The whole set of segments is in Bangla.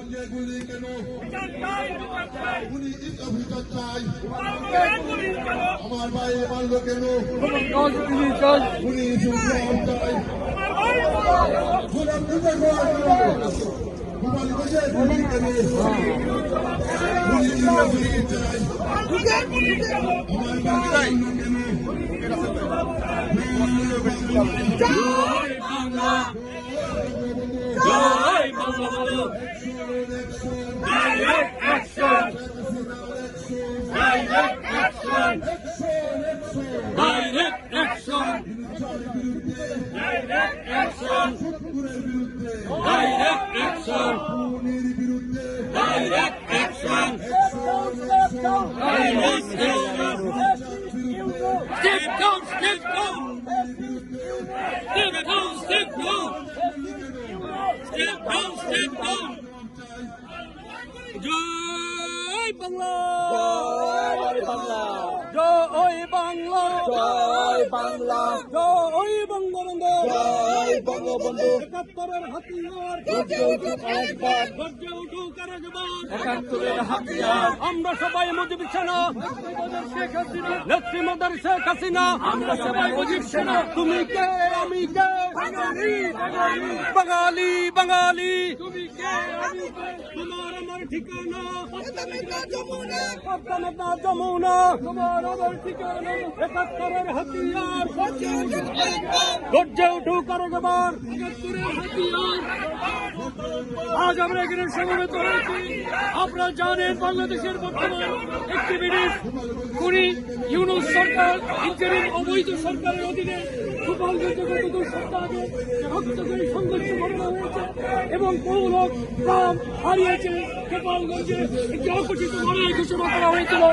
গোপালগঞ্জে গুলি কেন গুলি অভিযোগ চাই আমার ভাই মারল কেন গুলি চাই গোপালগঞ্জে গুলি কেন গুলি চাই আমার ভাই জয় Bangabandhu direct action direct action direct action direct action direct action direct action Step down, step down. Step down, step down. Step down, step down. জয় বাংলা জয় বাংলা জয় বাংলা জয় বাংলা জয় বঙ্গবন্ধু জয় বঙ্গবন্ধু ৭১-এর হাতিয়ার গর্জে উঠুক আরেকবার গর্জে উঠুক আরেকবার ৭১-এর হাতিয়ার আমরা সবাই মুজিব সেনা শেখ হাসিনা নেত্রী মদার শেখ হাসিনা আমরা সবাই মুজিব সেনা তুমি কে আমি কে বাঙালি বাঙালি বাঙালি বাঙালি তুমি কে আমি কে তোমার আমার ঠিকানা পদ্মা যমুনা তোমার আমার ঠিকানা ৭১-এর হাতিয়ার গর্জে উঠুক আরেকবার ৭১-এর হাতিয়ার আজ আমরা এখানে সমবেত হয়েছি আপনারা জানেন বাংলাদেশের বর্তমান অ্যাক্টিভিটিস্ট খুনি ইউনূস সরকার ইন্টারিম অবৈধ সরকারের অধীনে গোপালগঞ্জে গত ২ সপ্তাহ আগে রক্তকারী সংঘর্ষ ঘটানো হয়েছে এবং বহু লোক প্রাণ হারিয়েছে। গোপালগঞ্জে একটি অঘোষিত লড়াই ঘোষণা করা হয়েছিল।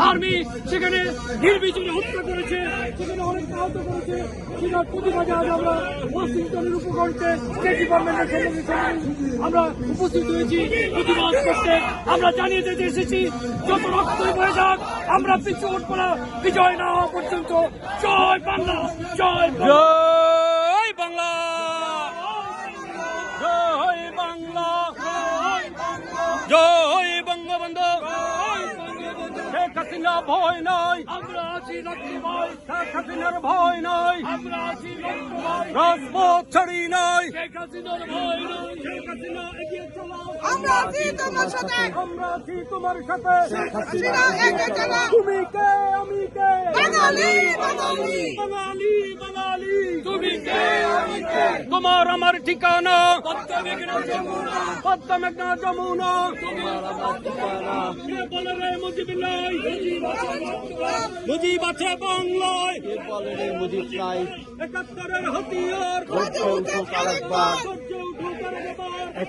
আর্মি সেখানে নির্বিচারে হত্যা করেছে, সেখানে অনেক আহত করেছে। সেটার প্রতিবাদে আজ আমরা ওয়াশিংটনের উপকণ্ঠে স্টেট ডিপার্টমেন্টের সঙ্গে আমরা উপস্থিত হয়েছি প্রতিবাদ করতে। আমরা জানিয়ে দিতে এসেছি যত রক্তই বয়ে যাক আমরা পিছু উঠবো না বিজয় না হওয়া পর্যন্ত। জয় বাংলা জয় জয় বাংলা জয় বাংলা জয় বঙ্গবন্ধু শেখ হাসিনা ভয় নয় আমরা আছি রক্তি ভয় শেখ হাসিনার ভয় নয় আমরা আছি রক্তি ভয় রাজপথ ছাড়ি নয় শেখ হাসিনার ভয় নয় শেখ হাসিনা এগিয়ে চলো আমরা আছি তোমার সাথে আমরা আছি তোমার সাথে শেখ হাসিনা এগিয়ে চলো তুমি কে আমি কে বাঙালি বাঙালি বাঙালি বাঙালি তুমি কে আমি কে তোমার আমার ঠিকানা পদ্মা মেঘনা যমুনা তোমার আমার ঠিকানা কে বলে রে মুজিব নাই মুজিব আছে বাংলায় কে বলে রে মুজিব নাই ৭১-এর হাতিয়ার গর্জে উঠুক আরেকবার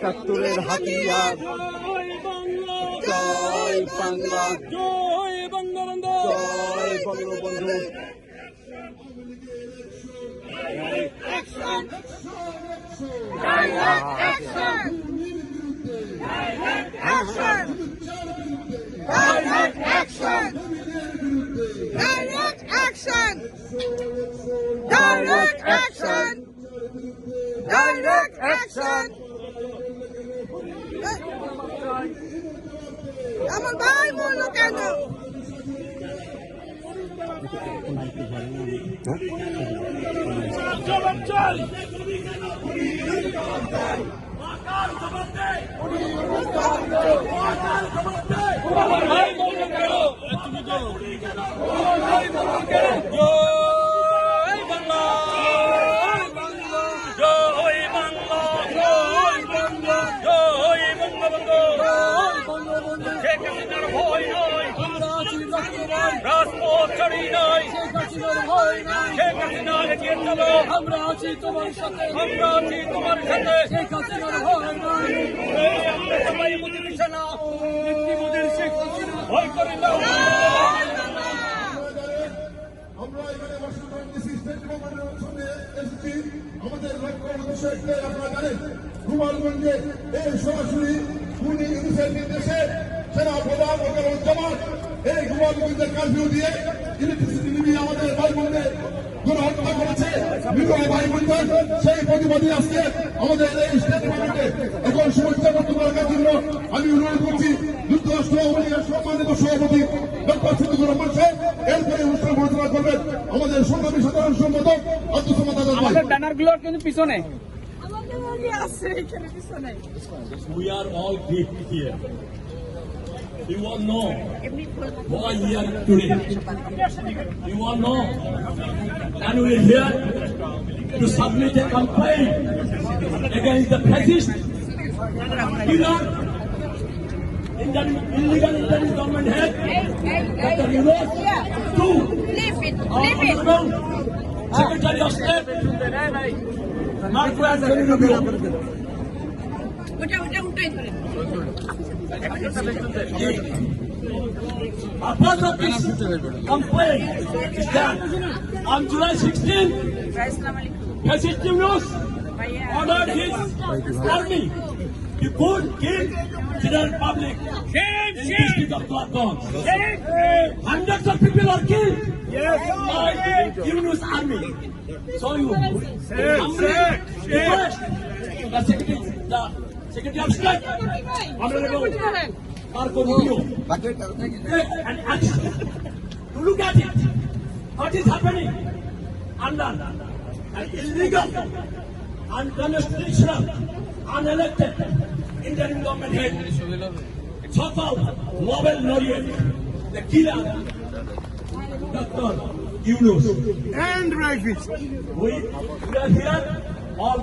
৭১-এর হাতিয়ার জয় বাংলা জয় বাংলা জয় বঙ্গবন্ধু জয় Bangabandhu Action! Direct action! Direct action! Direct action! Direct action! Direct action! Direct action! আমার ভাই বললো কেন? রাজপথ ছাড়ি নাই শেখ হাসিনা এগিয়ে চলো আমরা আছি তোমার সাথে আমরা আছি তোমার সাথে শেখ হাসিনার ভয় নাই আমরা সবাই মুজিব সেনা নেত্রী মোদের শেখ হাসিনা ভয় করি না। আমরা এখানে ওয়াশিংটন ডিসি স্টেট ডিপার্টমেন্টের সঙ্গে এসেছি। আমাদের লক্ষ্য উদ্দেশ্য একটাই, আপনারা জানেন গোপালগঞ্জে এই সরাসরি খুনি ইউনূসের নির্দেশে সেনা প্রধান ওয়াকারুজ্জামান এই গোপালগঞ্জের কারফিউ দিয়ে ইলেকট্রিসিটি নিবিয়ে আমাদের ভাই বোনদের গণহত্যা করেছে। বিধবা ভাই বোনদের সেই প্রতিবাদী আজকে আমাদের এই স্টেট গভর্নমেন্টে এখন সমস্যা বক্তব্য রাখার জন্য আমি অনুরোধ করছি যুক্তরাষ্ট্র আওয়ামী লীগের সম্মানিত সভাপতি ডক্টর সিদ্দিকুর রহমান সাহেব এরপরে অনুষ্ঠান পরিচালনা করবেন আমাদের সংগ্রামী সাধারণ সম্পাদক আব্দুল সামাদ আজাদ ভাই। আমাদের ব্যানারগুলোর কিন্তু পিছনে We are all great here. You all know why we are today. You all know, and we are here to submit a complaint against the fascist, illegal interim government head, Dr. Yunus, to our Honorable Secretary of State, Marco Anthony Rubio. Our first of this complaint is that on July 16, Fascist Yunus ordered his army to kill general public in the district of Klaton. Hundreds of people are killed by Yunus army. So you request the Secretary of State, Honorable Marco Rubio, take an action to look at it. What is happening under an illegal, unconstitutional, unelected interim government head, so-called Nobel laureate, the killer, Dr. Yunus. and We are here all